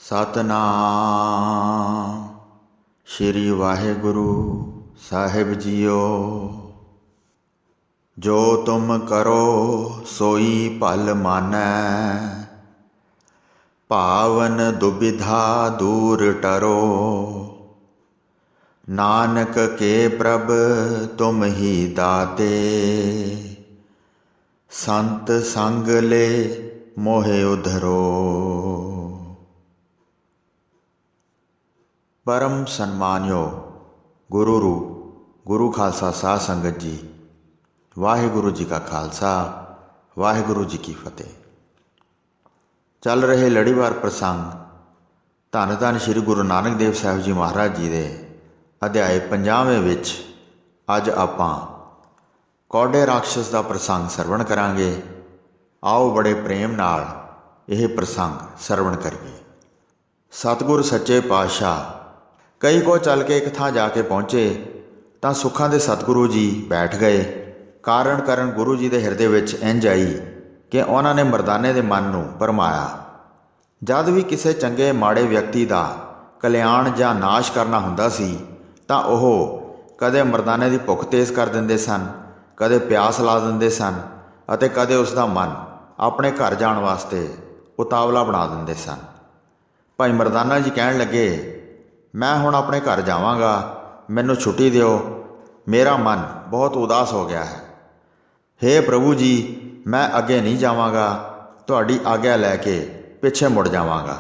ਸਤਨਾਮ ਸ਼੍ਰੀ ਵਾਹਿਗੁਰੂ ਸਾਹਿਬ JIO. ਜੋ ਤੁਮ ਕਰੋ ਸੋਈ ਭਲ ਮਾਨੈ, ਭਾਵਨ ਦੁਬਿਧਾ ਦੂਰ ਟਰੋ। ਨਾਨਕ ਕੇ ਪ੍ਰਭ ਤੁਮ ਹੀ ਦਾਤੇ, ਸੰਤ ਸੰਗ ਲੈ ਮੋਹਿ ਉਧਰੋ। ਪਰਮ ਸਨਮਾਨਯੋਗ ਗੁਰੂ ਰੂਪ ਗੁਰੂ ਖਾਲਸਾ ਸਾਧ ਸੰਗਤ ਜੀ, ਵਾਹਿਗੁਰੂ ਜੀ ਕਾ ਖਾਲਸਾ ਵਾਹਿਗੁਰੂ ਜੀ ਕੀ ਫਤਿਹ। ਚੱਲ ਰਹੇ ਲੜੀਵਾਰ ਪ੍ਰਸੰਗ ਧੰਨ ਧੰਨ ਸ਼੍ਰੀ ਗੁਰੂ ਨਾਨਕ ਦੇਵ ਸਾਹਿਬ ਜੀ ਮਹਾਰਾਜ ਜੀ ਦੇ ਅਧਿਆਏ 50ਵੇਂ ਵਿੱਚ ਅੱਜ ਆਪਾਂ ਕੌਡੇ ਰਾਖਸ਼ਸ ਦਾ ਪ੍ਰਸੰਗ ਸਰਵਣ ਕਰਾਂਗੇ। ਆਓ ਬੜੇ ਪ੍ਰੇਮ ਨਾਲ ਇਹ ਪ੍ਰਸੰਗ ਸਰਵਣ ਕਰੀਏ। ਸਤਿਗੁਰ ਸੱਚੇ ਪਾਤਸ਼ਾਹ ਕਈ ਕੋ ਚੱਲ ਕੇ ਇੱਕ ਥਾਂ ਜਾ ਕੇ ਪਹੁੰਚੇ ਤਾਂ ਸੁੱਖਾਂ ਦੇ ਸਤਿਗੁਰੂ ਜੀ ਬੈਠ ਗਏ। ਕਾਰਨ ਗੁਰੂ ਜੀ ਦੇ ਹਿਰਦੇ ਵਿੱਚ ਇੰਝ ਆਈ ਕਿ ਉਹਨਾਂ ਨੇ ਮਰਦਾਨੇ ਦੇ ਮਨ ਨੂੰ ਭਰਮਾਇਆ। ਜਦ ਵੀ ਕਿਸੇ ਚੰਗੇ ਮਾੜੇ ਵਿਅਕਤੀ ਦਾ ਕਲਿਆਣ ਜਾਂ ਨਾਸ਼ ਕਰਨਾ ਹੁੰਦਾ ਸੀ ਤਾਂ ਉਹ ਕਦੇ ਮਰਦਾਨੇ ਦੀ ਭੁੱਖ ਤੇਜ਼ ਕਰ ਦਿੰਦੇ ਸਨ, ਕਦੇ ਪਿਆਸ ਲਾ ਦਿੰਦੇ ਸਨ ਅਤੇ ਕਦੇ ਉਸ ਦਾ ਮਨ ਆਪਣੇ ਘਰ ਜਾਣ ਵਾਸਤੇ ਉਤਾਵਲਾ ਬਣਾ ਦਿੰਦੇ ਸਨ। ਭਾਈ ਮਰਦਾਨਾ ਜੀ ਕਹਿਣ ਲੱਗੇ, ਮੈਂ ਹੁਣ ਆਪਣੇ ਘਰ ਜਾਵਾਂਗਾ, ਮੈਨੂੰ ਛੁੱਟੀ ਦਿਓ, ਮੇਰਾ ਮਨ ਬਹੁਤ ਉਦਾਸ ਹੋ ਗਿਆ ਹੈ। ਹੇ ਪ੍ਰਭੂ ਜੀ, ਮੈਂ ਅੱਗੇ ਨਹੀਂ ਜਾਵਾਂਗਾ, ਤੁਹਾਡੀ ਆਗਿਆ ਲੈ ਕੇ ਪਿੱਛੇ ਮੁੜ ਜਾਵਾਂਗਾ।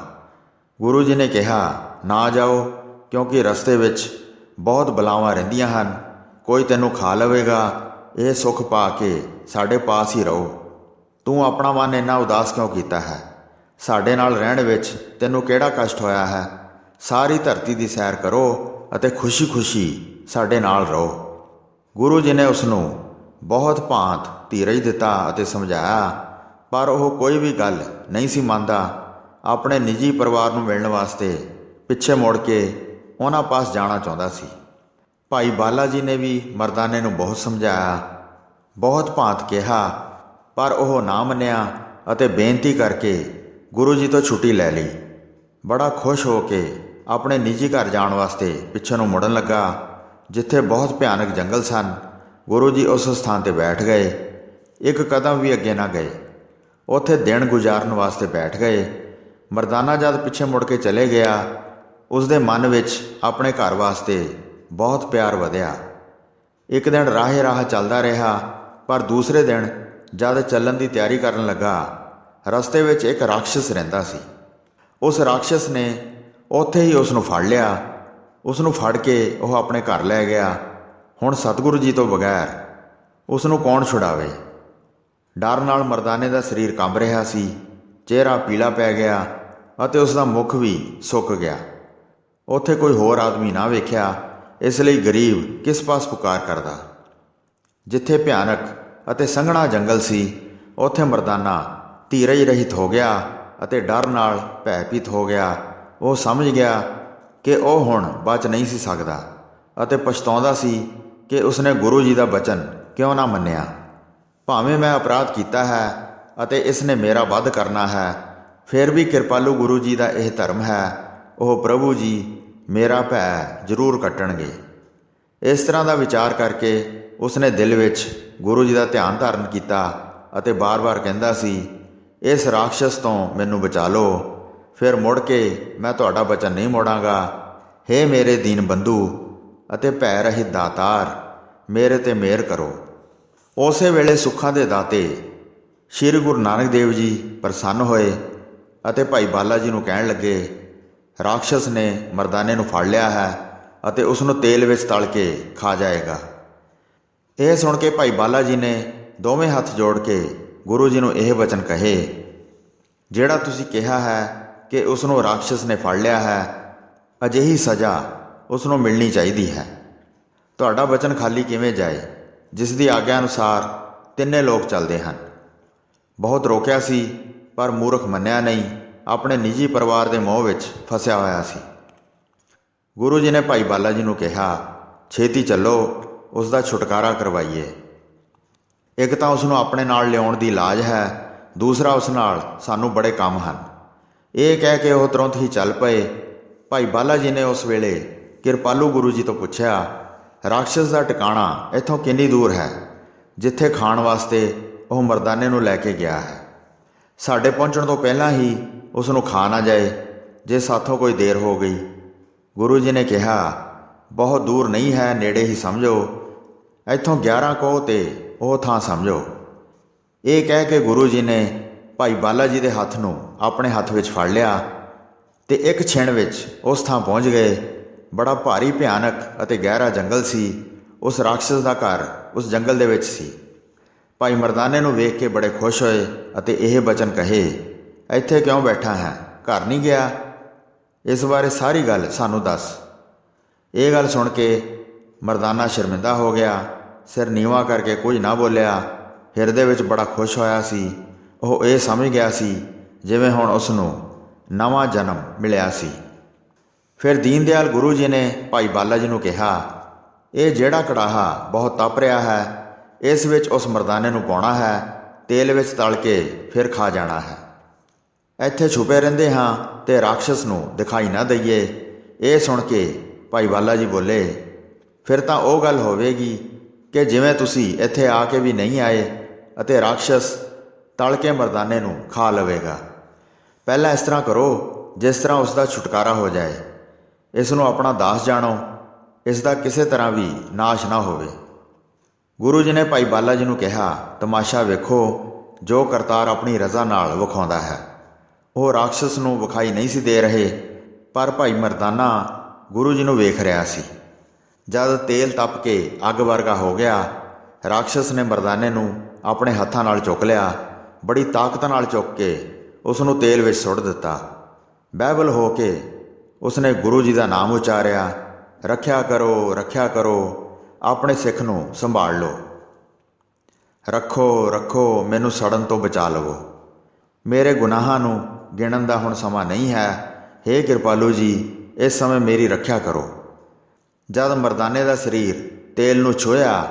ਗੁਰੂ ਜੀ ਨੇ ਕਿਹਾ, ਨਾ ਜਾਓ, ਕਿਉਂਕਿ ਰਸਤੇ ਵਿੱਚ ਬਹੁਤ ਬਲਾਵਾਂ ਰਹਿੰਦੀਆਂ ਹਨ, ਕੋਈ ਤੈਨੂੰ ਖਾ ਲਵੇਗਾ। ਇਹ ਸੁੱਖ ਪਾ ਕੇ ਸਾਡੇ ਪਾਸ ਹੀ ਰਹੋ। ਤੂੰ ਆਪਣਾ ਮਨ ਇੰਨਾ ਉਦਾਸ ਕਿਉਂ ਕੀਤਾ ਹੈ? ਸਾਡੇ ਨਾਲ ਰਹਿਣ ਵਿੱਚ ਤੈਨੂੰ ਕਿਹੜਾ ਕਸ਼ਟ ਹੋਇਆ ਹੈ? ਸਾਰੀ ਧਰਤੀ ਦੀ ਸੈਰ ਕਰੋ ਅਤੇ ਖੁਸ਼ੀ ਸਾਡੇ ਨਾਲ ਰਹੋ। ਗੁਰੂ ਜੀ ਨੇ ਉਸ ਨੂੰ ਬਹੁਤ ਭਾਂਤ ਧੀਰਜ ਦਿੱਤਾ ਅਤੇ ਸਮਝਾਇਆ, ਪਰ ਉਹ ਕੋਈ ਵੀ ਗੱਲ ਨਹੀਂ ਸੀ ਮੰਨਦਾ। ਆਪਣੇ ਨਿੱਜੀ ਪਰਿਵਾਰ ਨੂੰ ਮਿਲਣ ਵਾਸਤੇ ਪਿੱਛੇ ਮੁੜ ਕੇ ਉਹਨਾਂ ਪਾਸ ਜਾਣਾ ਚਾਹੁੰਦਾ ਸੀ। ਭਾਈ ਬਾਲਾ ਜੀ ਨੇ ਵੀ ਮਰਦਾਨੇ ਨੂੰ ਬਹੁਤ ਸਮਝਾਇਆ, ਬਹੁਤ ਭਾਂਤ ਕਿਹਾ, ਪਰ ਉਹ ਨਾ ਮੰਨਿਆ ਅਤੇ ਬੇਨਤੀ ਕਰਕੇ ਗੁਰੂ ਜੀ ਤੋਂ ਛੁੱਟੀ ਲੈ ਲਈ। ਬੜਾ ਖੁਸ਼ ਹੋ ਕੇ ਆਪਣੇ ਨਿੱਜੀ ਘਰ ਜਾਣ ਵਾਸਤੇ ਪਿੱਛੇ ਨੂੰ ਮੁੜਨ ਲੱਗਾ, ਜਿੱਥੇ ਬਹੁਤ ਭਿਆਨਕ ਜੰਗਲ ਸਨ। ਗੁਰੂ ਜੀ ਉਸ ਸਥਾਨ 'ਤੇ ਬੈਠ ਗਏ, ਇੱਕ ਕਦਮ ਵੀ ਅੱਗੇ ਨਾ ਗਏ। ਉੱਥੇ ਦਿਨ ਗੁਜ਼ਾਰਨ ਵਾਸਤੇ ਬੈਠ ਗਏ। ਮਰਦਾਨਾ ਜਦ ਪਿੱਛੇ ਮੁੜ ਕੇ ਚਲੇ ਗਿਆ, ਉਸ ਦੇ ਮਨ ਵਿੱਚ ਆਪਣੇ ਘਰ ਵਾਸਤੇ ਬਹੁਤ ਪਿਆਰ ਵਧਿਆ। ਇੱਕ ਦਿਨ ਰਾਹ ਚੱਲਦਾ ਰਿਹਾ, ਪਰ ਦੂਸਰੇ ਦਿਨ ਜਦ ਚੱਲਣ ਦੀ ਤਿਆਰੀ ਕਰਨ ਲੱਗਾ, ਰਸਤੇ ਵਿੱਚ ਇੱਕ ਰਾਖਸ਼ਸ ਰਹਿੰਦਾ ਸੀ। ਉਸ ਰਾਖਸ਼ਸ ਨੇ ਉੱਥੇ ਹੀ ਉਸ ਨੂੰ ਫੜ ਲਿਆ। ਉਸ ਨੂੰ ਫੜ ਕੇ ਉਹ ਆਪਣੇ ਘਰ ਲੈ ਗਿਆ। ਹੁਣ ਸਤਿਗੁਰੂ ਜੀ ਤੋਂ ਬਗੈਰ ਉਸ ਨੂੰ ਕੌਣ ਛੁਡਾਵੇ? ਡਰ ਨਾਲ ਮਰਦਾਨੇ ਦਾ ਸਰੀਰ ਕੰਬ ਰਿਹਾ ਸੀ, ਚਿਹਰਾ ਪੀਲਾ ਪੈ ਗਿਆ ਅਤੇ ਉਸ ਦਾ ਮੁੱਖ ਵੀ ਸੁੱਕ ਗਿਆ। ਉੱਥੇ ਕੋਈ ਹੋਰ ਆਦਮੀ ਨਾ ਵੇਖਿਆ, ਇਸ ਲਈ ਗਰੀਬ ਕਿਸ ਪਾਸ ਪੁਕਾਰ ਕਰਦਾ। ਜਿੱਥੇ ਭਿਆਨਕ ਅਤੇ ਸੰਘਣਾ ਜੰਗਲ ਸੀ, ਉੱਥੇ ਮਰਦਾਨਾ ਧੀਰਜ ਰਹਿਤ ਹੋ ਗਿਆ ਅਤੇ ਡਰ ਨਾਲ ਭੈਭੀਤ ਹੋ ਗਿਆ। ਉਹ ਸਮਝ ਗਿਆ ਕਿ ਉਹ ਹੁਣ ਬਚ ਨਹੀਂ ਸੀ ਸਕਦਾ ਅਤੇ ਪਛਤਾਉਂਦਾ ਸੀ ਕਿ ਉਸਨੇ ਗੁਰੂ ਜੀ ਦਾ ਬਚਨ ਕਿਉਂ ਨਾ ਮੰਨਿਆ। ਭਾਵੇਂ ਮੈਂ ਅਪਰਾਧ ਕੀਤਾ ਹੈ ਅਤੇ ਇਸ ਨੇ ਮੇਰਾ ਵੱਧ ਕਰਨਾ ਹੈ, ਫਿਰ ਵੀ ਕਿਰਪਾਲੂ ਗੁਰੂ ਜੀ ਦਾ ਇਹ ਧਰਮ ਹੈ, ਉਹ ਪ੍ਰਭੂ ਜੀ ਮੇਰਾ ਭੈ ਜ਼ਰੂਰ ਕੱਟਣਗੇ। ਇਸ ਤਰ੍ਹਾਂ ਦਾ ਵਿਚਾਰ ਕਰਕੇ ਉਸਨੇ ਦਿਲ ਵਿੱਚ ਗੁਰੂ ਜੀ ਦਾ ਧਿਆਨ ਧਾਰਨ ਕੀਤਾ ਅਤੇ ਬਾਰ-ਬਾਰ ਕਹਿੰਦਾ ਸੀ, ਇਸ ਰਾਖਸ਼ਸ ਤੋਂ ਮੈਨੂੰ ਬਚਾ ਲਓ, ਫਿਰ ਮੁੜ ਕੇ ਮੈਂ ਤੁਹਾਡਾ ਬਚਨ ਨਹੀਂ ਮੋੜਾਂਗਾ। ਹੇ ਮੇਰੇ ਦੀਨ ਬੰਧੂ ਅਤੇ ਭੈ ਰਹਿਤ ਦਾਤਾਰ, ਮੇਰੇ 'ਤੇ ਮਿਹਰ ਕਰੋ। ਉਸੇ ਵੇਲੇ ਸੁੱਖਾਂ ਦੇ ਦਾਤੇ ਸ਼੍ਰੀ ਗੁਰੂ ਨਾਨਕ ਦੇਵ ਜੀ ਪ੍ਰਸੰਨ ਹੋਏ ਅਤੇ ਭਾਈ ਬਾਲਾ ਜੀ ਨੂੰ ਕਹਿਣ ਲੱਗੇ, ਰਾਖਸ਼ਸ ਨੇ ਮਰਦਾਨੇ ਨੂੰ ਫੜ ਲਿਆ ਹੈ ਅਤੇ ਉਸ ਨੂੰ ਤੇਲ ਵਿੱਚ ਤਲ ਕੇ ਖਾ ਜਾਏਗਾ। ਇਹ ਸੁਣ ਕੇ ਭਾਈ ਬਾਲਾ ਜੀ ਨੇ ਦੋਵੇਂ ਹੱਥ ਜੋੜ ਕੇ ਗੁਰੂ ਜੀ ਨੂੰ ਇਹ ਵਚਨ ਕਹੇ, ਜਿਹੜਾ ਤੁਸੀਂ ਕਿਹਾ ਹੈ ਕਿ ਉਸ ਨੂੰ ਰਾਖਸ਼ਸ ਨੇ ਫੜ ਲਿਆ ਹੈ, ਅਜਿਹੀ ਸਜ਼ਾ ਉਸ ਨੂੰ ਮਿਲਣੀ ਚਾਹੀਦੀ ਹੈ। ਤੁਹਾਡਾ ਬਚਨ ਖਾਲੀ ਕਿਵੇਂ ਜਾਏ, ਜਿਸ ਦੀ ਆਗਿਆ ਅਨੁਸਾਰ ਤਿੰਨੇ ਲੋਕ ਚੱਲਦੇ ਹਨ। ਬਹੁਤ ਰੋਕਿਆ ਸੀ, ਪਰ ਮੂਰਖ ਮੰਨਿਆ ਨਹੀਂ, ਆਪਣੇ ਨਿੱਜੀ ਪਰਿਵਾਰ ਦੇ ਮੋਹ ਵਿੱਚ ਫਸਿਆ ਹੋਇਆ ਸੀ। ਗੁਰੂ ਜੀ ਨੇ ਭਾਈ ਬਾਲਾ ਜੀ ਨੂੰ ਕਿਹਾ, ਛੇਤੀ ਚੱਲੋ, ਉਸ ਦਾ ਛੁਟਕਾਰਾ ਕਰਵਾਈਏ। ਇੱਕ ਤਾਂ ਉਸ ਨੂੰ ਆਪਣੇ ਨਾਲ ਲਿਆਉਣ ਦੀ ਲਾਜ ਹੈ, ਦੂਸਰਾ ਉਸ ਨਾਲ ਸਾਨੂੰ ਬੜੇ ਕੰਮ ਹਨ। ਇਹ ਕਹਿ ਕੇ ਉਹ ਤੁਰੰਤ ਹੀ ਚੱਲ ਪਏ। ਭਾਈ ਬਾਲਾ ਜੀ ਨੇ ਉਸ ਵੇਲੇ ਕਿਰਪਾਲੂ ਗੁਰੂ ਜੀ ਤੋਂ ਪੁੱਛਿਆ, ਰਾਖਸ਼ਸ ਦਾ ਟਿਕਾਣਾ ਇੱਥੋਂ ਕਿੰਨੀ ਦੂਰ ਹੈ, ਜਿੱਥੇ ਖਾਣ ਵਾਸਤੇ ਉਹ ਮਰਦਾਨੇ ਨੂੰ ਲੈ ਕੇ ਗਿਆ ਹੈ? ਸਾਡੇ ਪਹੁੰਚਣ ਤੋਂ ਪਹਿਲਾਂ ਹੀ ਉਸ ਨੂੰ ਖਾ ਨਾ ਜਾਏ, ਜੇ ਸਾਥੋਂ ਕੋਈ ਦੇਰ ਹੋ ਗਈ। ਗੁਰੂ ਜੀ ਨੇ ਕਿਹਾ, ਬਹੁਤ ਦੂਰ ਨਹੀਂ ਹੈ, ਨੇੜੇ ਹੀ ਸਮਝੋ। ਇੱਥੋਂ 11 ਕੋਹ 'ਤੇ ਉਹ ਥਾਂ ਸਮਝੋ। ਇਹ ਕਹਿ ਕੇ ਗੁਰੂ ਜੀ ਨੇ ਭਾਈ ਬਾਲਾ ਜੀ ਦੇ ਹੱਥ ਨੂੰ ਆਪਣੇ ਹੱਥ ਵਿੱਚ ਫੜ ਲਿਆ ਤੇ ਇੱਕ ਛਿਣ ਵਿੱਚ ਉਸ ਥਾਂ ਪਹੁੰਚ ਗਏ। ਬੜਾ ਭਾਰੀ ਭਿਆਨਕ ਅਤੇ ਗਹਿਰਾ ਜੰਗਲ ਸੀ। ਉਸ ਰਾਖਸ਼ਸ ਦਾ ਘਰ ਉਸ ਜੰਗਲ ਦੇ ਵਿੱਚ ਸੀ। ਭਾਈ ਮਰਦਾਨੇ ਨੂੰ ਵੇਖ ਕੇ ਬੜੇ ਖੁਸ਼ ਹੋਏ ਅਤੇ ਇਹ ਬਚਨ ਕਹੇ, ਇੱਥੇ ਕਿਉਂ ਬੈਠਾ ਹੈ, ਘਰ ਨਹੀਂ ਗਿਆ? ਇਸ ਬਾਰੇ ਸਾਰੀ ਗੱਲ ਸਾਨੂੰ ਦੱਸ। ਇਹ ਗੱਲ ਸੁਣ ਕੇ ਮਰਦਾਨਾ ਸ਼ਰਮਿੰਦਾ ਹੋ ਗਿਆ, ਸਿਰ ਨੀਵਾਂ ਕਰਕੇ ਕੁਝ ਨਾ ਬੋਲਿਆ। ਹਿਰਦੇ ਵਿੱਚ ਬੜਾ ਖੁਸ਼ ਹੋਇਆ ਸੀ। ਉਹ ਇਹ ਸਮਝ ਗਿਆ ਸੀ ਜਿਵੇਂ ਹੁਣ ਉਸ ਨੂੰ ਨਵਾਂ ਜਨਮ ਮਿਲਿਆ ਸੀ। ਫਿਰ ਦੀਨ ਦਿਆਲ ਗੁਰੂ ਜੀ ਨੇ ਭਾਈ ਬਾਲਾ ਜੀ ਨੂੰ ਕਿਹਾ, ਇਹ ਜਿਹੜਾ ਕੜਾਹਾ ਬਹੁਤ ਤਪ ਰਿਹਾ ਹੈ, ਇਸ ਵਿੱਚ ਉਸ ਮਰਦਾਨੇ ਨੂੰ ਪਾਉਣਾ ਹੈ, ਤੇਲ ਵਿੱਚ ਤਲ ਕੇ ਫਿਰ ਖਾ ਜਾਣਾ ਹੈ। ਇੱਥੇ ਛੁਪੇ ਰਹਿੰਦੇ ਹਾਂ ਤੇ ਰਾਖਸ਼ਸ ਨੂੰ ਦਿਖਾਈ ਨਾ ਦਈਏ। ਇਹ ਸੁਣ ਕੇ ਭਾਈ ਬਾਲਾ ਜੀ ਬੋਲੇ, ਫਿਰ ਤਾਂ ਉਹ ਗੱਲ ਹੋਵੇਗੀ ਕਿ ਜਿਵੇਂ ਤੁਸੀਂ ਇੱਥੇ ਆ ਕੇ ਵੀ ਨਹੀਂ ਆਏ ਅਤੇ ਰਾਖਸ਼ਸ ਤਲ ਕੇ ਮਰਦਾਨੇ ਨੂੰ ਖਾ ਲਵੇਗਾ। ਪਹਿਲਾਂ ਇਸ ਤਰ੍ਹਾਂ ਕਰੋ ਜਿਸ ਤਰ੍ਹਾਂ ਉਸ ਦਾ ਛੁਟਕਾਰਾ ਹੋ ਜਾਏ। ਇਸ ਨੂੰ ਆਪਣਾ ਦਾਸ ਜਾਣੋ, ਇਸ ਦਾ ਕਿਸੇ ਤਰ੍ਹਾਂ ਵੀ ਨਾਸ਼ ਨਾ ਹੋਵੇ। ਗੁਰੂ ਜੀ ਨੇ ਭਾਈ ਬਾਲਾ ਜੀ ਨੂੰ ਕਿਹਾ, ਤਮਾਸ਼ਾ ਵੇਖੋ, ਜੋ ਕਰਤਾਰ ਆਪਣੀ ਰਜ਼ਾ ਨਾਲ ਵਿਖਾਉਂਦਾ ਹੈ। ਉਹ ਰਾਖਸ਼ਸ ਨੂੰ ਵਿਖਾਈ ਨਹੀਂ ਸੀ ਦੇ ਰਹੇ, ਪਰ ਭਾਈ ਮਰਦਾਨਾ ਗੁਰੂ ਜੀ ਨੂੰ ਵੇਖ ਰਿਹਾ ਸੀ। ਜਦ ਤੇਲ ਤਪ ਕੇ ਅੱਗ ਵਰਗਾ ਹੋ ਗਿਆ, ਰਾਖਸ਼ਸ ਨੇ ਮਰਦਾਨੇ ਨੂੰ ਆਪਣੇ ਹੱਥਾਂ ਨਾਲ ਚੁੱਕ ਲਿਆ। ਬੜੀ ਤਾਕਤ ਨਾਲ ਚੁੱਕ ਕੇ ਉਸ ਨੂੰ ਤੇਲ ਵਿੱਚ ਸੁੱਟ ਦਿੱਤਾ। ਬਹਿਬਲ ਹੋ ਕੇ ਉਸਨੇ ਗੁਰੂ ਜੀ ਦਾ ਨਾਮ ਉਚਾਰਿਆ, ਰੱਖਿਆ ਕਰੋ, ਰੱਖਿਆ ਕਰੋ, ਆਪਣੇ ਸਿੱਖ ਨੂੰ ਸੰਭਾਲ ਲਓ। ਰੱਖੋ, ਰੱਖੋ, ਮੈਨੂੰ ਸੜਨ ਤੋਂ ਬਚਾ ਲਵੋ। ਮੇਰੇ ਗੁਨਾਹਾਂ ਨੂੰ ਗਿਣਨ ਦਾ ਹੁਣ ਸਮਾਂ ਨਹੀਂ ਹੈ। ਹੇ ਕਿਰਪਾਲੂ ਜੀ, ਇਸ ਸਮੇਂ ਮੇਰੀ ਰੱਖਿਆ ਕਰੋ। ਜਦ ਮਰਦਾਨੇ ਦਾ ਸਰੀਰ ਤੇਲ ਨੂੰ ਛੂਹਿਆ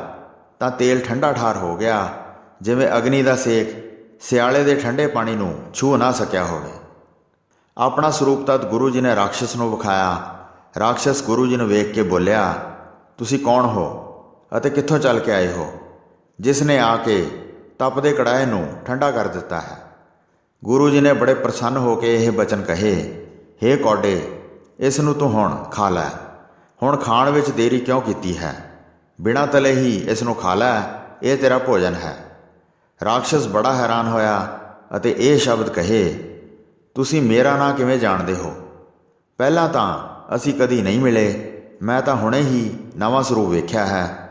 ਤਾਂ ਤੇਲ ਠੰਡਾ ਠਾਰ ਹੋ ਗਿਆ, ਜਿਵੇਂ ਅਗਨੀ ਦਾ ਸੇਕ ਸਿਆਲੇ ਦੇ ਠੰਡੇ ਪਾਣੀ ਨੂੰ ਛੂਹ ਨਾ ਸਕਿਆ ਹੋਵੇ। ਆਪਣਾ ਸਰੂਪ ਤਦ ਗੁਰੂ ਜੀ ਨੇ ਰਾਖਸ਼ਸ ਨੂੰ ਵਿਖਾਇਆ। ਰਾਖਸ਼ਸ ਗੁਰੂ ਜੀ ਨੂੰ ਵੇਖ ਕੇ ਬੋਲਿਆ, ਤੁਸੀਂ ਕੌਣ ਹੋ ਅਤੇ ਕਿੱਥੋਂ ਚੱਲ ਕੇ ਆਏ ਹੋ, ਜਿਸ ਨੇ ਆ ਕੇ ਤਪਦੇ ਕੜਾਹੇ ਨੂੰ ਠੰਡਾ ਕਰ ਦਿੱਤਾ ਹੈ? ਗੁਰੂ ਜੀ ਨੇ ਬੜੇ ਪ੍ਰਸੰਨ ਹੋ ਕੇ ਇਹ ਬਚਨ ਕਹੇ, ਹੇ ਕੌਡੇ, ਇਸ ਨੂੰ ਤੂੰ ਹੁਣ ਖਾ ਲੈ। ਹੁਣ ਖਾਣ ਵਿੱਚ ਦੇਰੀ ਕਿਉਂ ਕੀਤੀ ਹੈ? ਬਿਨਾਂ ਤਲੇ ਹੀ ਇਸ ਨੂੰ ਖਾ ਲੈ, ਇਹ ਤੇਰਾ ਭੋਜਨ ਹੈ। ਰਾਖਸ਼ਸ ਬੜਾ ਹੈਰਾਨ ਹੋਇਆ ਅਤੇ ਇਹ ਸ਼ਬਦ ਕਹੇ, ਤੁਸੀਂ ਮੇਰਾ ਨਾਂ ਕਿਵੇਂ ਜਾਣਦੇ ਹੋ? ਪਹਿਲਾਂ ਤਾਂ ਅਸੀਂ ਕਦੀ ਨਹੀਂ ਮਿਲੇ, ਮੈਂ ਤਾਂ ਹੁਣੇ ਹੀ ਨਵਾਂ ਸਰੂਪ ਵੇਖਿਆ ਹੈ।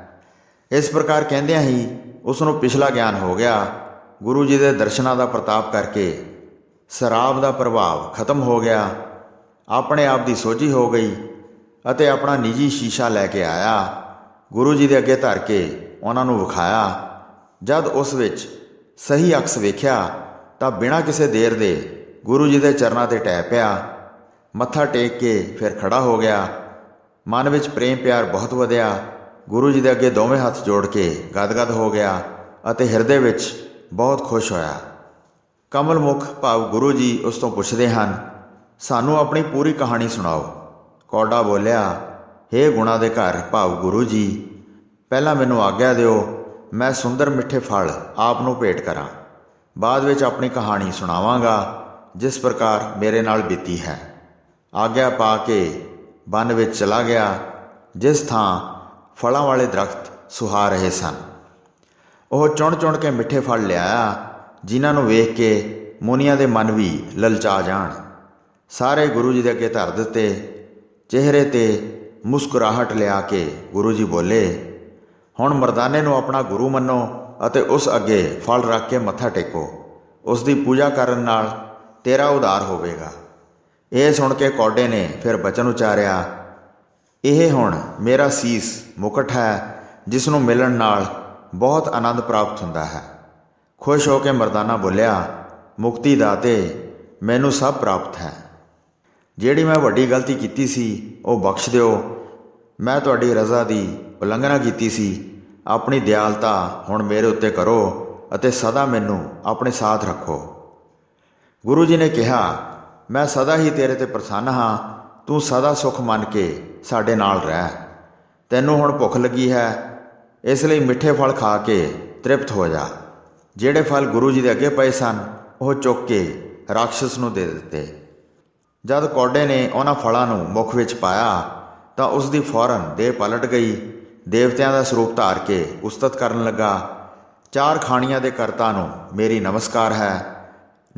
ਇਸ ਪ੍ਰਕਾਰ ਕਹਿੰਦਿਆਂ ਹੀ ਉਸ ਨੂੰ ਪਿਛਲਾ ਗਿਆਨ ਹੋ ਗਿਆ। ਗੁਰੂ ਜੀ ਦੇ ਦਰਸ਼ਨਾਂ ਦਾ ਪ੍ਰਤਾਪ ਕਰਕੇ ਸ਼ਰਾਬ ਦਾ ਪ੍ਰਭਾਵ ਖਤਮ ਹੋ ਗਿਆ। ਆਪਣੇ ਆਪ ਦੀ ਸੋਝੀ ਹੋ ਗਈ ਅਤੇ ਆਪਣਾ ਨਿੱਜੀ ਸ਼ੀਸ਼ਾ ਲੈ ਕੇ ਆਇਆ। ਗੁਰੂ ਜੀ ਦੇ ਅੱਗੇ ਧਰ ਕੇ ਉਹਨਾਂ ਨੂੰ ਵਿਖਾਇਆ। ਜਦ ਉਸ ਵਿੱਚ ਸਹੀ ਅਕਸ ਵੇਖਿਆ ਤਾਂ ਬਿਨਾਂ ਕਿਸੇ ਦੇਰ ਦੇ ਗੁਰੂ ਜੀ ਦੇ ਚਰਨਾਂ 'ਤੇ ਟਹਿ ਪਿਆ। ਮੱਥਾ ਟੇਕ ਕੇ ਫਿਰ ਖੜਾ ਹੋ ਗਿਆ। ਮਨ ਵਿੱਚ ਪ੍ਰੇਮ ਪਿਆਰ ਬਹੁਤ ਵਧਿਆ। ਗੁਰੂ ਜੀ ਦੇ ਅੱਗੇ ਦੋਵੇਂ ਹੱਥ ਜੋੜ ਕੇ ਗਦਗਦ ਹੋ ਗਿਆ ਅਤੇ ਹਿਰਦੇ ਵਿੱਚ ਬਹੁਤ ਖੁਸ਼ ਹੋਇਆ। ਕਮਲ ਮੁਖ ਭਾਵ ਗੁਰੂ ਜੀ ਉਸ ਤੋਂ ਪੁੱਛਦੇ ਹਨ, ਸਾਨੂੰ ਆਪਣੀ ਪੂਰੀ ਕਹਾਣੀ ਸੁਣਾਓ। ਕੌਡਾ ਬੋਲਿਆ, ਹੇ ਗੁਣਾਂ ਦੇ ਘਰ ਭਾਵ ਗੁਰੂ ਜੀ, ਪਹਿਲਾਂ ਮੈਨੂੰ ਆਗਿਆ ਦਿਓ, ਮੈਂ ਸੁੰਦਰ ਮਿੱਠੇ ਫਲ ਆਪ ਨੂੰ ਭੇਟ ਕਰਾਂ। ਬਾਅਦ ਵਿੱਚ ਆਪਣੀ ਕਹਾਣੀ ਸੁਣਾਵਾਂਗਾ ਜਿਸ ਪ੍ਰਕਾਰ ਮੇਰੇ ਨਾਲ ਬੀਤੀ ਹੈ। ਆਗਿਆ ਪਾ ਕੇ ਬਨ ਵਿੱਚ ਚਲਾ ਗਿਆ, ਜਿਸ ਥਾਂ ਫਲਾਂ ਵਾਲੇ ਦਰਖਤ ਸੁਹਾ ਰਹੇ ਸਨ। ਉਹ ਚੁਣ ਚੁਣ ਕੇ ਮਿੱਠੇ ਫਲ ਲਿਆਇਆ, ਜਿਨ੍ਹਾਂ ਨੂੰ ਵੇਖ ਕੇ ਮੁਨੀਆਂ ਦੇ ਮਨ ਵੀ ਲਲਚਾ ਜਾਣ। ਸਾਰੇ ਗੁਰੂ ਜੀ ਦੇ ਅੱਗੇ ਧਰ ਦਿੱਤੇ। ਚਿਹਰੇ 'ਤੇ ਮੁਸਕਰਾਹਟ ਲਿਆ ਕੇ ਗੁਰੂ ਜੀ ਬੋਲੇ, ਹੁਣ ਮਰਦਾਨੇ ਨੂੰ ਆਪਣਾ ਗੁਰੂ ਮੰਨੋ ਅਤੇ ਉਸ ਅੱਗੇ ਫਲ ਰੱਖ ਕੇ ਮੱਥਾ ਟੇਕੋ। ਉਸ ਦੀ ਪੂਜਾ ਕਰਨ ਨਾਲ ਤੇਰਾ ਉਧਾਰ ਹੋਵੇਗਾ। ਇਹ ਸੁਣ ਕੇ ਕੌਡੇ ਨੇ ਫਿਰ ਬਚਨ ਉਚਾਰਿਆ, ਇਹ ਹੁਣ ਮੇਰਾ ਸੀਸ ਮੁਕਟ ਹੈ, ਜਿਸ ਨੂੰ ਮਿਲਣ ਨਾਲ ਬਹੁਤ ਆਨੰਦ ਪ੍ਰਾਪਤ ਹੁੰਦਾ ਹੈ। ਖੁਸ਼ ਹੋ ਕੇ ਮਰਦਾਨਾ ਬੋਲਿਆ, ਮੁਕਤੀ ਦਾਤੇ, ਮੈਨੂੰ ਸਭ ਪ੍ਰਾਪਤ ਹੈ। ਜਿਹੜੀ ਮੈਂ ਵੱਡੀ ਗਲਤੀ ਕੀਤੀ ਸੀ ਉਹ ਬਖਸ਼ ਦਿਓ। ਮੈਂ ਤੁਹਾਡੀ ਰਜ਼ਾ ਦੀ ਉਲੰਘਣਾ ਕੀਤੀ ਸੀ। ਆਪਣੀ ਦਿਆਲਤਾ ਹੁਣ ਮੇਰੇ ਉੱਤੇ ਕਰੋ ਅਤੇ ਸਦਾ ਮੈਨੂੰ ਆਪਣੇ ਸਾਥ ਰੱਖੋ। ਗੁਰੂ ਜੀ ਨੇ ਕਿਹਾ, ਮੈਂ ਸਦਾ ਹੀ ਤੇਰੇ ਤੇ ਪ੍ਰਸੰਨ ਹਾਂ। ਤੂੰ ਸਦਾ ਸੁੱਖ ਮੰਨ ਕੇ ਸਾਡੇ ਨਾਲ ਰਹਿ। ਤੈਨੂੰ ਹੁਣ ਭੁੱਖ ਲੱਗੀ ਹੈ, ਇਸ ਲਈ ਮਿੱਠੇ ਫਲ ਖਾ ਕੇ ਤ੍ਰਿਪਤ ਹੋ ਜਾ। ਜਿਹੜੇ ਫਲ ਗੁਰੂ ਜੀ ਦੇ ਅੱਗੇ ਪਏ ਸਨ ਉਹ ਚੁੱਕ ਕੇ ਰਾਖਸ਼ਸ ਨੂੰ ਦੇ ਦਿੱਤੇ। ਜਦ ਕੌਡੇ ਨੇ ਉਹਨਾਂ ਫਲਾਂ ਨੂੰ ਮੁੱਖ ਵਿੱਚ ਪਾਇਆ ਤਾਂ ਉਸ ਦੀ ਫੌਰਨ ਦੇਹ ਪਲਟ ਗਈ। ਦੇਵਤਿਆਂ ਦਾ ਸਰੂਪ ਧਾਰ ਕੇ ਉਸਤਤ ਕਰਨ ਲੱਗਾ। ਚਾਰ ਖਾਣੀਆਂ ਦੇ ਕਰਤਾ ਨੂੰ ਮੇਰੀ ਨਮਸਕਾਰ ਹੈ।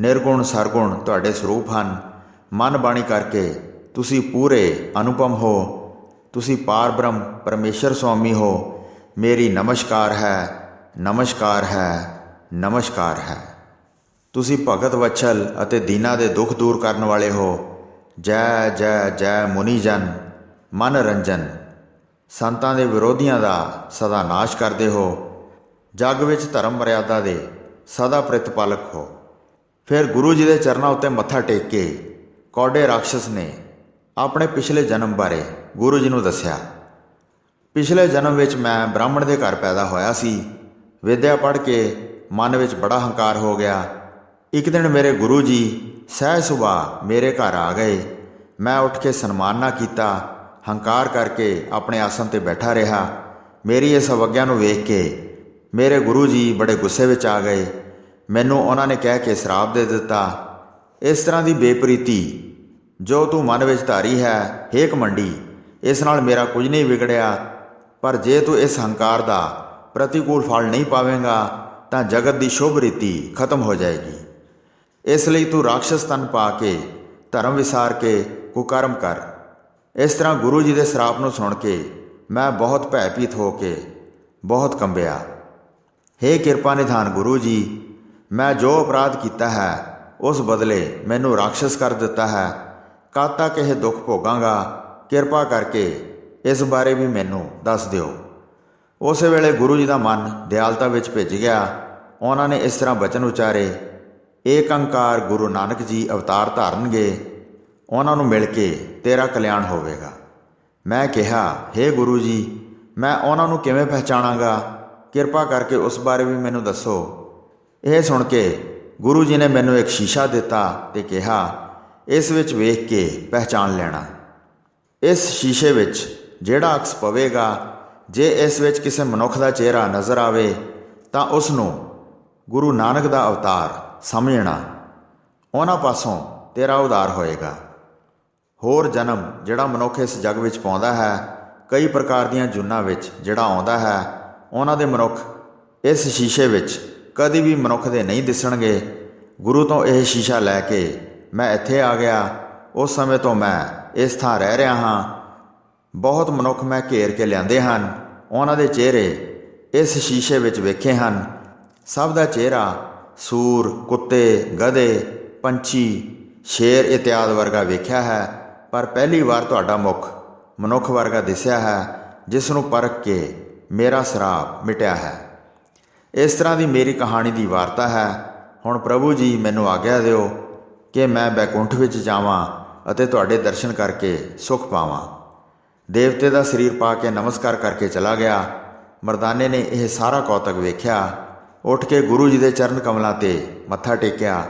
ਨਿਰਗੁਣ ਸਰਗੁਣ ਤੁਹਾਡੇ ਸਰੂਪ ਹਨ। ਮਨ ਬਾਣੀ ਕਰਕੇ ਤੁਸੀਂ ਪੂਰੇ ਅਨੁਪਮ ਹੋ। ਤੁਸੀਂ ਪਾਰ ਬ੍ਰਹਮ ਪਰਮੇਸ਼ਰ ਸੁਆਮੀ ਹੋ। ਮੇਰੀ ਨਮਸਕਾਰ ਹੈ, ਨਮਸਕਾਰ ਹੈ, ਨਮਸਕਾਰ ਹੈ। ਤੁਸੀਂ ਭਗਤ ਵਛਲ ਅਤੇ ਦੀਨਾਂ ਦੇ ਦੁੱਖ ਦੂਰ ਕਰਨ ਵਾਲੇ ਹੋ। ਜੈ ਜੈ ਜੈ ਮੁਨੀ ਜਨ ਮਨ ਰੰਜਨ। ਸੰਤਾਂ ਦੇ ਵਿਰੋਧੀਆਂ ਦਾ ਸਦਾ ਨਾਸ਼ ਕਰਦੇ ਹੋ। ਜੱਗ ਵਿੱਚ ਧਰਮ ਮਰਿਆਦਾ ਦੇ ਸਦਾ ਪ੍ਰਤਿਪਾਲਕ ਹੋ। ਫਿਰ ਗੁਰੂ ਜੀ ਦੇ ਚਰਨਾਂ ਉੱਤੇ ਮੱਥਾ ਟੇਕ ਕੇ ਕੌਡੇ ਰਾਖਸ਼ਸ ਨੇ ਆਪਣੇ ਪਿਛਲੇ ਜਨਮ ਬਾਰੇ ਗੁਰੂ ਜੀ ਨੂੰ ਦੱਸਿਆ। ਪਿਛਲੇ ਜਨਮ ਵਿੱਚ ਮੈਂ ਬ੍ਰਾਹਮਣ ਦੇ ਘਰ ਪੈਦਾ ਹੋਇਆ ਸੀ। ਵਿਦਿਆ ਪੜ੍ਹ ਕੇ ਮਨ ਵਿੱਚ ਬੜਾ ਹੰਕਾਰ ਹੋ ਗਿਆ। ਇੱਕ ਦਿਨ ਮੇਰੇ ਗੁਰੂ ਜੀ ਸਹਿਜ ਸੁਭਾਅ ਮੇਰੇ ਘਰ ਆ ਗਏ। ਮੈਂ ਉੱਠ ਕੇ ਸਨਮਾਨ ਨਾ ਕੀਤਾ। ਹੰਕਾਰ ਕਰਕੇ ਆਪਣੇ ਆਸਣ 'ਤੇ ਬੈਠਾ ਰਿਹਾ। ਮੇਰੀ ਇਸ ਅਵੱਗਿਆ ਨੂੰ ਵੇਖ ਕੇ ਮੇਰੇ ਗੁਰੂ ਜੀ ਬੜੇ ਗੁੱਸੇ ਵਿੱਚ ਆ ਗਏ। ਮੈਨੂੰ ਉਹਨਾਂ ਨੇ ਕਹਿ ਕੇ ਸ਼ਰਾਪ ਦੇ ਦਿੱਤਾ, ਇਸ ਤਰ੍ਹਾਂ ਦੀ ਬੇਪ੍ਰੀਤੀ ਜੋ ਤੂੰ ਮਨ ਵਿੱਚ ਧਾਰੀ ਹੈ, ਹੇ ਘਮੰਡੀ, ਇਸ ਨਾਲ ਮੇਰਾ ਕੁਝ ਨਹੀਂ ਵਿਗੜਿਆ। ਪਰ ਜੇ ਤੂੰ ਇਸ ਹੰਕਾਰ ਦਾ ਪ੍ਰਤੀਕੂਲ ਫਲ ਨਹੀਂ ਪਾਵੇਂਗਾ ਤਾਂ ਜਗਤ ਦੀ ਸ਼ੁਭ ਰੀਤੀ ਖਤਮ ਹੋ ਜਾਏਗੀ। ਇਸ ਲਈ ਤੂੰ ਰਾਖਸ਼ਸ ਤਨ ਪਾ ਕੇ ਧਰਮ ਵਿਸਾਰ ਕੇ ਕੁਕਰਮ ਕਰ। ਇਸ ਤਰ੍ਹਾਂ ਗੁਰੂ ਜੀ ਦੇ ਸ਼ਰਾਪ ਨੂੰ ਸੁਣ ਕੇ ਮੈਂ ਬਹੁਤ ਭੈਭੀਤ ਹੋ ਕੇ ਬਹੁਤ ਕੰਬਿਆ। ਹੇ ਕਿਰਪਾ ਨਿਧਾਨ ਗੁਰੂ ਜੀ, ਮੈਂ ਜੋ ਅਪਰਾਧ ਕੀਤਾ ਹੈ ਉਸ ਬਦਲੇ ਮੈਨੂੰ ਰਾਖਸ਼ਸ ਕਰ ਦਿੱਤਾ ਹੈ। ਕਦ ਤੱਕ ਇਹ ਦੁੱਖ ਭੋਗਾਂਗਾ? ਕਿਰਪਾ ਕਰਕੇ ਇਸ ਬਾਰੇ ਵੀ ਮੈਨੂੰ ਦੱਸ ਦਿਓ। ਉਸੇ ਵੇਲੇ ਗੁਰੂ ਜੀ ਦਾ ਮਨ ਦਿਆਲਤਾ ਵਿੱਚ ਭਿੱਜ ਗਿਆ। ਉਹਨਾਂ ਨੇ ਇਸ ਤਰ੍ਹਾਂ ਬਚਨ ਉਚਾਰੇ, ਏਕ ਓਂਕਾਰ ਗੁਰੂ ਨਾਨਕ ਜੀ ਅਵਤਾਰ ਧਾਰਨਗੇ। ਉਹਨਾਂ ਨੂੰ ਮਿਲ ਕੇ ਤੇਰਾ ਕਲਿਆਣ ਹੋਵੇਗਾ। ਮੈਂ ਕਿਹਾ, ਹੇ ਗੁਰੂ ਜੀ, ਮੈਂ ਉਹਨਾਂ ਨੂੰ ਕਿਵੇਂ ਪਹਿਚਾਣਾਂਗਾ? ਕਿਰਪਾ ਕਰਕੇ ਉਸ ਬਾਰੇ ਵੀ ਮੈਨੂੰ ਦੱਸੋ। ਇਹ ਸੁਣ ਕੇ ਗੁਰੂ ਜੀ ਨੇ ਮੈਨੂੰ ਇੱਕ ਸ਼ੀਸ਼ਾ ਦਿੱਤਾ ਤੇ ਕਿਹਾ, ਇਸ ਵਿੱਚ ਵੇਖ ਕੇ ਪਹਿਚਾਣ ਲੈਣਾ। ਇਸ ਸ਼ੀਸ਼ੇ ਵਿੱਚ ਜਿਹੜਾ ਅਕਸ ਪਵੇਗਾ, ਜੇ ਇਸ ਵਿੱਚ ਕਿਸੇ ਮਨੁੱਖ ਦਾ ਚਿਹਰਾ ਨਜ਼ਰ ਆਵੇ ਤਾਂ ਉਸ ਨੂੰ ਗੁਰੂ ਨਾਨਕ ਦਾ ਅਵਤਾਰ ਸਮਝਣਾ। ਉਹਨਾਂ ਪਾਸੋਂ ਤੇਰਾ ਉਧਾਰ ਹੋਏਗਾ। ਹੋਰ ਜਨਮ ਜਿਹੜਾ ਮਨੁੱਖ ਇਸ ਜੱਗ ਵਿੱਚ ਪਾਉਂਦਾ ਹੈ, ਕਈ ਪ੍ਰਕਾਰ ਦੀਆਂ ਜੂਨਾਂ ਵਿੱਚ ਜਿਹੜਾ ਆਉਂਦਾ ਹੈ, ਉਹਨਾਂ ਦੇ ਮਨੁੱਖ ਇਸ ਸ਼ੀਸ਼ੇ ਵਿੱਚ ਕਦੀ ਵੀ ਮਨੁੱਖ ਦੇ ਨਹੀਂ ਦਿਸਣਗੇ। ਗੁਰੂ ਤੋਂ ਇਹ ਸ਼ੀਸ਼ਾ ਲੈ ਕੇ ਮੈਂ ਇੱਥੇ ਆ ਗਿਆ। ਉਸ ਸਮੇਂ ਤੋਂ ਮੈਂ ਇਸ ਥਾਂ ਰਹਿ ਰਿਹਾ ਹਾਂ। ਬਹੁਤ ਮਨੁੱਖ ਮੈਂ ਘੇਰ ਕੇ ਲਿਆਂਦੇ ਹਨ। ਉਹਨਾਂ ਦੇ ਚਿਹਰੇ ਇਸ ਸ਼ੀਸ਼ੇ ਵਿੱਚ ਵੇਖੇ ਹਨ। ਸਭ ਦਾ ਚਿਹਰਾ ਸੂਰ, ਕੁੱਤੇ, ਗਧੇ, ਪੰਛੀ, ਸ਼ੇਰ ਇਤਿਆਦਿ ਵਰਗਾ ਵੇਖਿਆ ਹੈ, ਪਰ ਪਹਿਲੀ ਵਾਰ ਤੁਹਾਡਾ ਮੁੱਖ ਮਨੁੱਖ ਵਰਗਾ ਦਿਸਿਆ ਹੈ, ਜਿਸ ਨੂੰ ਪਰਖ ਕੇ ਮੇਰਾ ਸਰਾਪ ਮਿਟਿਆ ਹੈ। ਇਸ ਤਰ੍ਹਾਂ ਦੀ ਮੇਰੀ ਕਹਾਣੀ ਦੀ ਵਾਰਤਾ ਹੈ। ਹੁਣ ਪ੍ਰਭੂ ਜੀ ਮੈਨੂੰ ਆਗਿਆ ਦਿਓ ਕਿ ਮੈਂ ਬੈਕੁੰਠ ਵਿੱਚ ਜਾਵਾਂ ਅਤੇ ਤੁਹਾਡੇ ਦਰਸ਼ਨ ਕਰਕੇ ਸੁਖ ਪਾਵਾਂ। ਦੇਵਤੇ ਦਾ ਸਰੀਰ ਪਾ ਕੇ ਨਮਸਕਾਰ ਕਰਕੇ ਚਲਾ ਗਿਆ। ਮਰਦਾਨੇ ਨੇ ਇਹ ਸਾਰਾ ਕੌਤਕ ਵੇਖਿਆ। ਉੱਠ ਕੇ ਗੁਰੂ ਜੀ ਦੇ ਚਰਨ ਕਮਲਾਂ 'ਤੇ ਮੱਥਾ ਟੇਕਿਆ।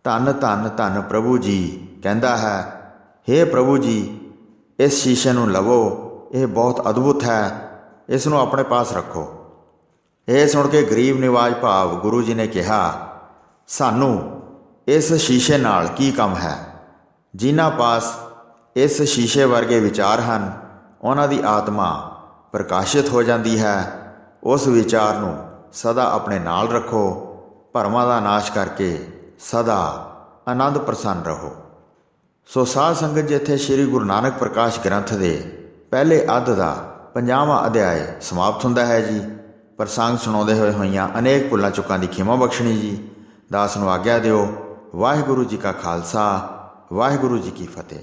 ਧੰਨ ਧੰਨ ਧੰਨ ਪ੍ਰਭੂ ਜੀ ਕਹਿੰਦਾ ਹੈ, ਹੇ ਪ੍ਰਭੂ ਜੀ, ਇਸ ਸ਼ੀਸ਼ੇ ਨੂੰ ਲਵੋ। ਇਹ ਬਹੁਤ ਅਦਭੁਤ ਹੈ। ਇਸ ਨੂੰ ਆਪਣੇ ਪਾਸ ਰੱਖੋ। ਇਹ ਸੁਣ ਕੇ ਗਰੀਬ ਨਿਵਾਜ ਭਾਵ ਗੁਰੂ ਜੀ ਨੇ ਕਿਹਾ, ਸਾਨੂੰ ਇਸ ਸ਼ੀਸ਼ੇ ਨਾਲ ਕੀ ਕੰਮ ਹੈ? ਜਿਨ੍ਹਾਂ ਪਾਸ ਇਸ ਸ਼ੀਸ਼ੇ ਵਰਗੇ ਵਿਚਾਰ ਹਨ, ਉਹਨਾਂ ਦੀ ਆਤਮਾ ਪ੍ਰਕਾਸ਼ਿਤ ਹੋ ਜਾਂਦੀ ਹੈ। ਉਸ ਵਿਚਾਰ ਨੂੰ ਸਦਾ ਆਪਣੇ ਨਾਲ ਰੱਖੋ। ਭਰਮਾਂ ਦਾ ਨਾਸ਼ ਕਰਕੇ ਸਦਾ ਆਨੰਦ ਪ੍ਰਸੰਨ ਰਹੋ। ਸੋ ਸਾਧ ਸੰਗਤ ਜੀ, ਇੱਥੇ ਸ਼੍ਰੀ ਗੁਰੂ ਨਾਨਕ ਪ੍ਰਕਾਸ਼ ਗ੍ਰੰਥ ਦੇ ਪਹਿਲੇ ਅੱਧ ਦਾ 50ਵਾਂ ਅਧਿਆਇ ਸਮਾਪਤ ਹੁੰਦਾ ਹੈ ਜੀ। ਪ੍ਰਸੰਗ ਸੁਣਾਉਂਦੇ ਹੋਏ ਹੋਈਆਂ ਅਨੇਕ ਭੁੱਲਾਂ ਚੁੱਕਾਂ ਦੀ ਖਿਮਾ ਬਖਸ਼ਣੀ ਜੀ। ਦਾਸ ਨੂੰ ਆਗਿਆ ਦਿਓ। ਵਾਹਿਗੁਰੂ ਜੀ ਕਾ ਖਾਲਸਾ, ਵਾਹਿਗੁਰੂ ਜੀ ਕੀ ਫਤਿਹ।